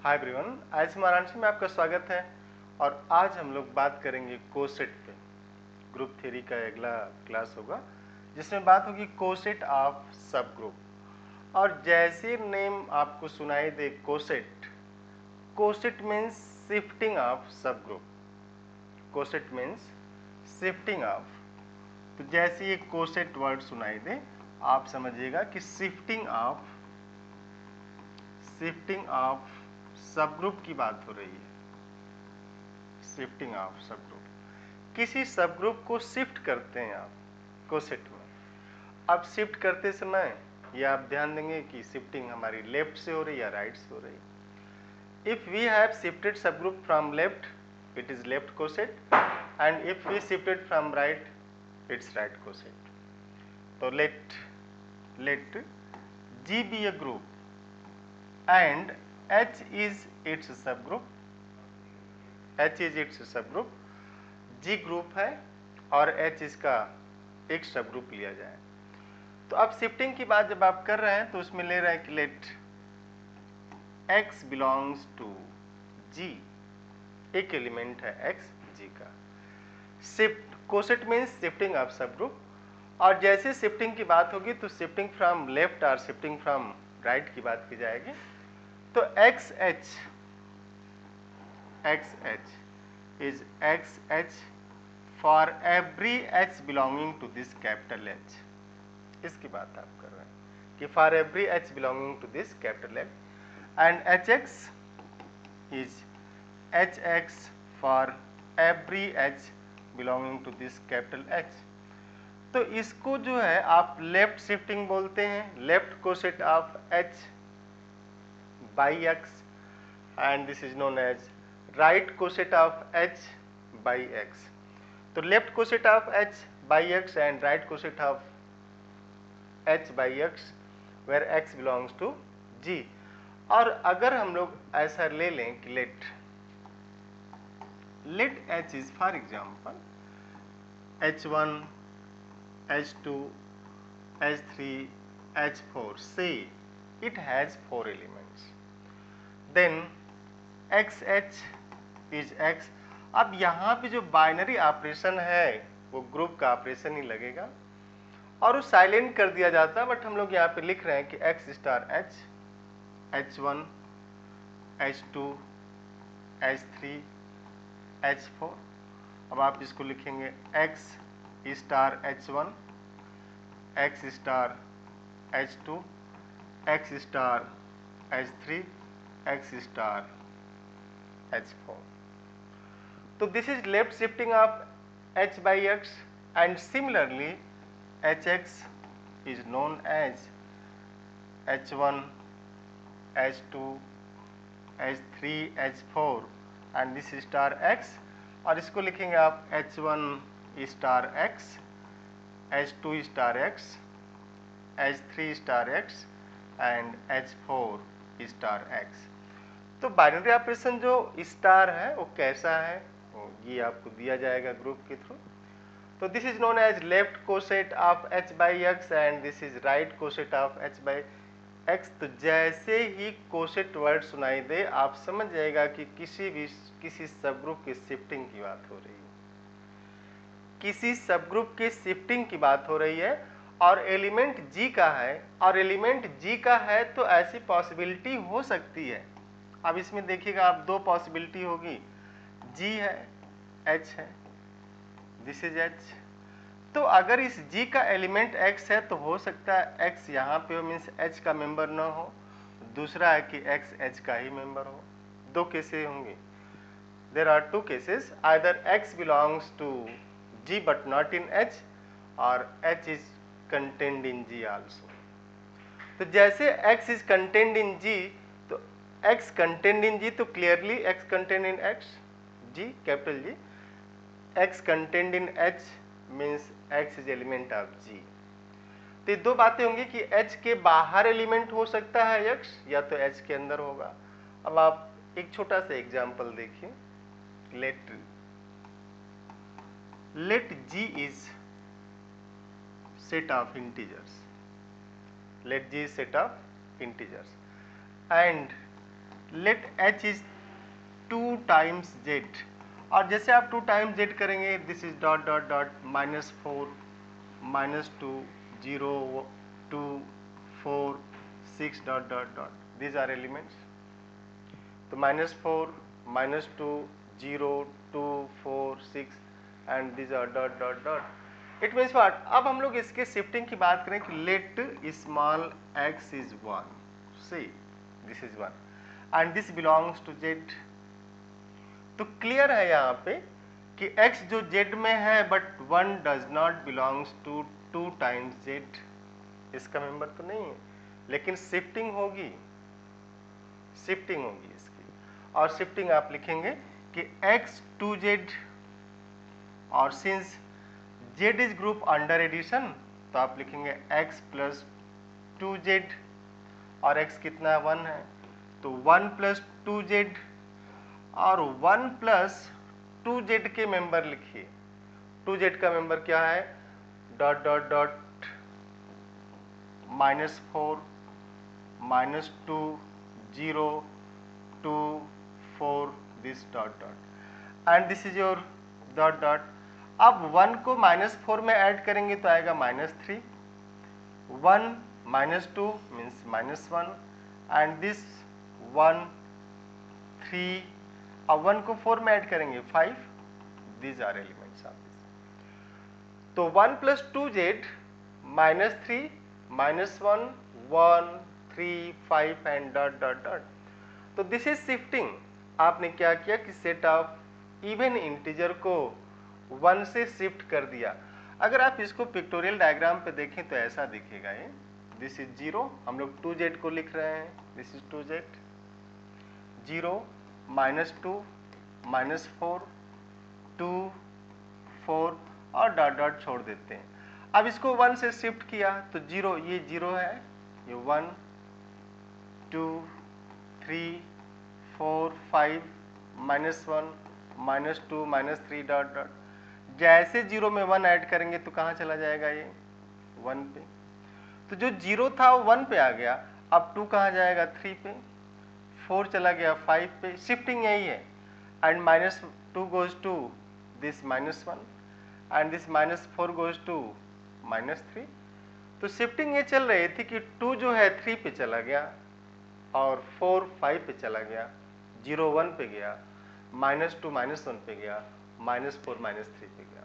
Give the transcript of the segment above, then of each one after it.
Hi everyone, आज वाराणसी में आपका स्वागत है। और आज हम लोग बात करेंगे कोसेट पे। ग्रुप थ्योरी का अगला क्लास होगा जिसमें बात होगी कोसेट ऑफ सब ग्रुप। और जैसे नेम आपको सुनाई दे coset, coset means shifting of subgroup. Coset means shifting of, तो जैसे ये कोसेट वर्ड सुनाई दे आप समझिएगा कि शिफ्टिंग ऑफ सब ग्रुप की बात हो रही है। शिफ्टिंग ऑफ सब ग्रुप, किसी सब ग्रुप को शिफ्ट करते हैं आप कोसेट में। अब शिफ्ट करते समय ये आप ध्यान देंगे कि शिफ्टिंग हमारी लेफ्ट से हो रही है या राइट से हो रही है। If we have shifted subgroup from left it is left coset, and if we shifted from right it's right coset. तो let G be a group and H is its subgroup। H is its subgroup, G group है और H इसका एक सब group लिया जाए। तो अब शिफ्टिंग की बात जब आप कर रहे हैं तो उसमें ले रहे हैं कि let X belongs to G, एक एलिमेंट है X G का। Shift coset means shifting of subgroup, और जैसे शिफ्टिंग की बात होगी तो शिफ्टिंग फ्रॉम लेफ्ट और शिफ्टिंग फ्रॉम राइट की बात की जाएगी। तो XH is XH for every H belonging to this capital H। इसकी बात आप कर रहे हैं कि for every H belonging to this capital H, and HX is HX for every H belonging to this capital H। तो इसको जो है आप लेफ्ट शिफ्टिंग बोलते हैं, left coset of H by X, and this is known as right coset of H by X। तो left coset of H by X and right coset of H by X where X belongs to G। और अगर हम लोग ऐसा ले लें कि let H is for example H1 H2 H3 H4, say it has 4 elements, then XH is X। अब यहाँ पे जो बाइनरी ऑपरेशन है वो ग्रुप का ऑपरेशन ही लगेगा और वो साइलेंट कर दिया जाता है, बट हम लोग यहाँ पे लिख रहे हैं कि X star H, H1 H2 H3 H4। अब आप इसको लिखेंगे X star H1 X star H2 X star H3 X star H4। तो this is left shifting of H by X, and similarly HX is known as H1 H2 H3 H4 and this is star X, और इसको लिखेंगे आप H1 star X H2 star X H3 star X and H4 star X। तो binary operation जो star है वो कैसा है, ये आपको दिया जाएगा ग्रुप के थ्रू। तो this is known as left coset of H by X and this is right coset of H by X। तो जैसे ही कोसेट वर्ड सुनाई दे आप समझ जाएगा कि किसी सब ग्रुप की शिफ्टिंग की बात हो रही है, किसी सब ग्रुप की शिफ्टिंग की बात हो रही है। और एलिमेंट G का है, और एलिमेंट G का है तो ऐसी पॉसिबिलिटी हो सकती है। अब इसमें देखिएगा आप दो पॉसिबिलिटी होगी, G है H है, दिस इज H। तो अगर इस G का एलिमेंट X है तो हो सकता है X यहाँ पे हो, मीन्स H का मेंबर ना हो। दूसरा है कि X H का ही मेंबर हो। दो केसेस होंगे, there are two cases, either X belongs to G but not in H और H is contained in G also. तो जैसे X is contained in G, तो X कंटेन्ड इन G, तो clearly X contained in X G capital G, X contained in H means X is element of G। तो ये दो बातें होंगी कि H के बाहर एलिमेंट हो सकता है X, या तो H के अंदर होगा। अब आप एक छोटा सा एग्जांपल देखिए, let G is set of integers, let G is set of integers and let h is 2 times z, और जैसे आप 2 टाइम्स z करेंगे, this is dot dot dot -4 -2 0 2 4 6 dot dot dot, these are elements. तो -4 -2 0 2 4 6 and these are dot dot dot. It means what? अब हम लोग इसके shifting की बात करें कि let small x is 1, see this is 1 and this belongs to z. तो क्लियर है यहाँ पे कि x जो z में है but 1 does not belongs to 2 times z, इसका मेंबर तो नहीं है, लेकिन शिफ्टिंग होगी, शिफ्टिंग होगी इसकी, और शिफ्टिंग आप लिखेंगे कि x to z, और since z is group under addition तो आप लिखेंगे x प्लस 2z, और x कितना 1 है तो 1 प्लस 2z, और 1 प्लस 2z के मेंबर लिखिए, 2z का मेंबर क्या है, dot dot dot -4 -2 0 2 4 this dot dot and this is your dot dot. अब 1 को -4 में ऐड करेंगे तो आएगा -3, 1 -2 मीन्स -1 एंड दिस 1 3, अब 1 को 4 में ऐड करेंगे 5, these are elements of this. तो 1 plus 2z -3 -1 1 3 5 and dot dot dot. तो दिस इज शिफ्टिंग. आपने क्या किया कि सेट ऑफ इवन इंटीजर को 1 से शिफ्ट कर दिया. अगर आप इसको पिक्टोरियल डायग्राम पे देखें तो ऐसा दिखेगा ये, दिस इज 0, हम लोग 2z को लिख रहे हैं, दिस इज 2z 0 -2 -4 2 4 और डॉट डॉट छोड़ देते हैं. अब इसको 1 से शिफ्ट किया तो 0, ये 0 है, ये 1 2 3 4 5 -1 -2 -3 डॉट डॉट. जैसे 0 में 1 ऐड करेंगे तो कहाँ चला जाएगा ये 1 पे. तो जो 0 था वो 1 पे आ गया. अब 2 कहाँ जाएगा 3 पे, 4 चला गया 5 पे. शिफ्टिंग यही है. And -2 goes to this -1 and this -4 goes to -3. तो शिफ्टिंग ये चल रही थी कि 2 जो है 3 पे चला गया और 4 5 पे चला गया, 0 1 पे गया, -2 -1 पे गया, -4 -3 पे गया.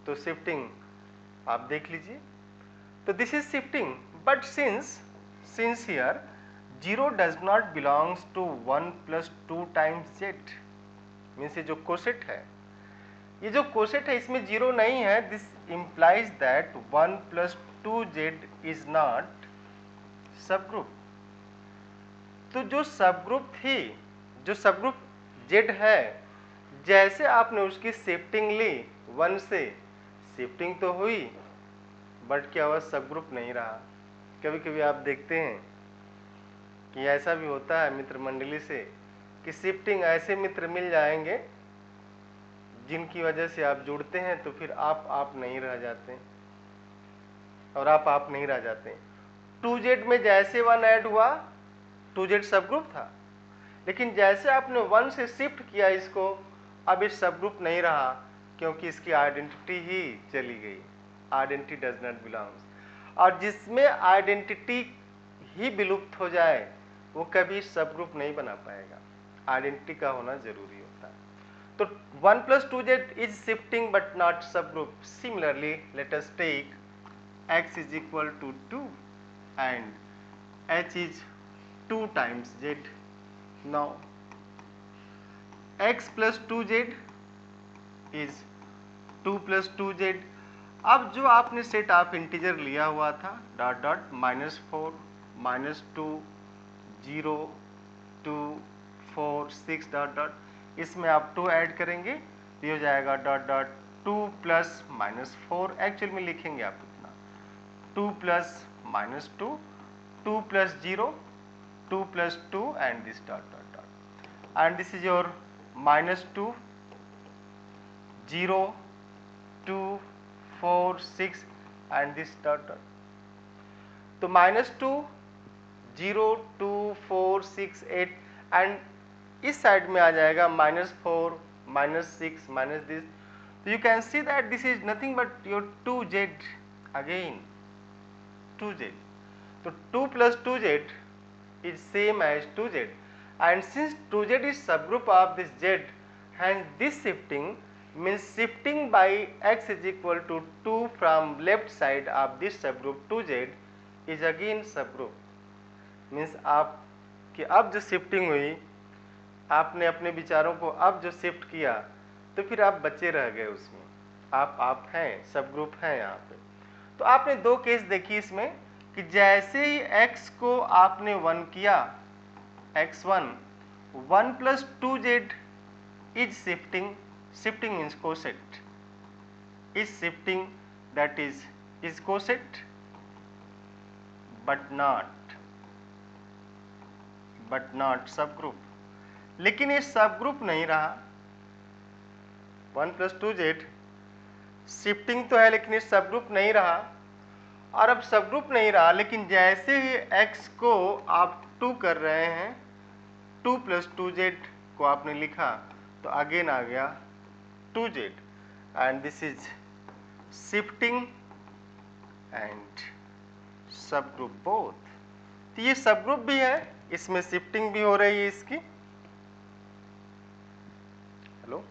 तो शिफ्टिंग आप देख लीजिए. तो this is shifting. But since here 0 does not belongs to 1 plus 2 times z, means ये जो कोसेट है, ये जो कोसेट है इसमें 0 नहीं है. This implies that 1 plus 2z is not सब ग्रुप. तो जो सब ग्रुप थी, जो सब ग्रुप z है, जैसे आपने उसकी शिफ्टिंग ली 1 से, शिफ्टिंग तो हुई बट क्या हुआ, सब ग्रुप नहीं रहा. कभी कभी आप देखते हैं कि ऐसा भी होता है मित्र मंडली से कि शिफ्टिंग ऐसे मित्र मिल जाएंगे जिनकी वजह से आप जुड़ते हैं तो फिर आप नहीं रह जाते, और आप नहीं रह जाते. 2z में जैसे 1 ऐड हुआ, 2z सब ग्रुप था, लेकिन जैसे आपने 1 से शिफ्ट किया इसको, अब इस सब ग्रुप नहीं रहा क्योंकि इसकी आइडेंटिटी ही चली गई. Identity does not belongs. और जिसमें आइडेंटिटी ही विलुप्त हो जाए वो कभी सब ग्रुप नहीं बना पाएगा. आइडेंटिटी का होना जरूरी होता है. तो 1 plus 2z is shifting but not subgroup. Similarly, let us take x is equal to 2 and h is 2 times z. Now x plus 2z is 2 plus 2z. अब जो आपने सेट ऑफ इंटीजर लिया हुआ था डॉट डॉट -4 -2 0 2 4 6 डॉट डॉट, इसमें आप 2 add करेंगे तो ये हो जाएगा डॉट डॉट 2 प्लस -4. एक्चुअल में लिखेंगे आप इतना 2 plus -2 2 plus 0 2 plus 2 and this dot dot dot and this is your -2 0 2 4 6 and this dot dot. तो -2 0 2 4 6 8 एंड इस साइड में आ जाएगा -4 -6 minus this. So you can see that this is nothing but your 2z again, 2z. So 2 plus 2z is same as 2z, and since 2z is subgroup of this z, hence this shifting means shifting by x is equal to 2 from left side of this subgroup 2z is again subgroup. Means आप कि अब जो shifting हुई, आपने अपने विचारों को अब जो शिफ्ट किया, तो फिर आप बचे रह गए उसमें, आप हैं, सब ग्रुप हैं यहाँ पे. तो आपने दो केस देखी इसमें कि जैसे ही x को आपने 1 किया, x1 1 plus 2z is shifting, shifting means coset, is shifting, that is coset, but not subgroup. लेकिन ये सबग्रुप नहीं रहा. 1 plus 2z शिफ्टिंग तो है लेकिन ये सबग्रुप नहीं रहा. और अब सबग्रुप नहीं रहा, लेकिन जैसे ही x को आप 2 कर रहे हैं, 2 plus 2z को आपने लिखा, तो अगेन आ गया 2z, and this is shifting and subgroup both. तो ये सबग्रुप भी है, इसमें शिफ्टिंग भी हो रही है इसकी. हेलो.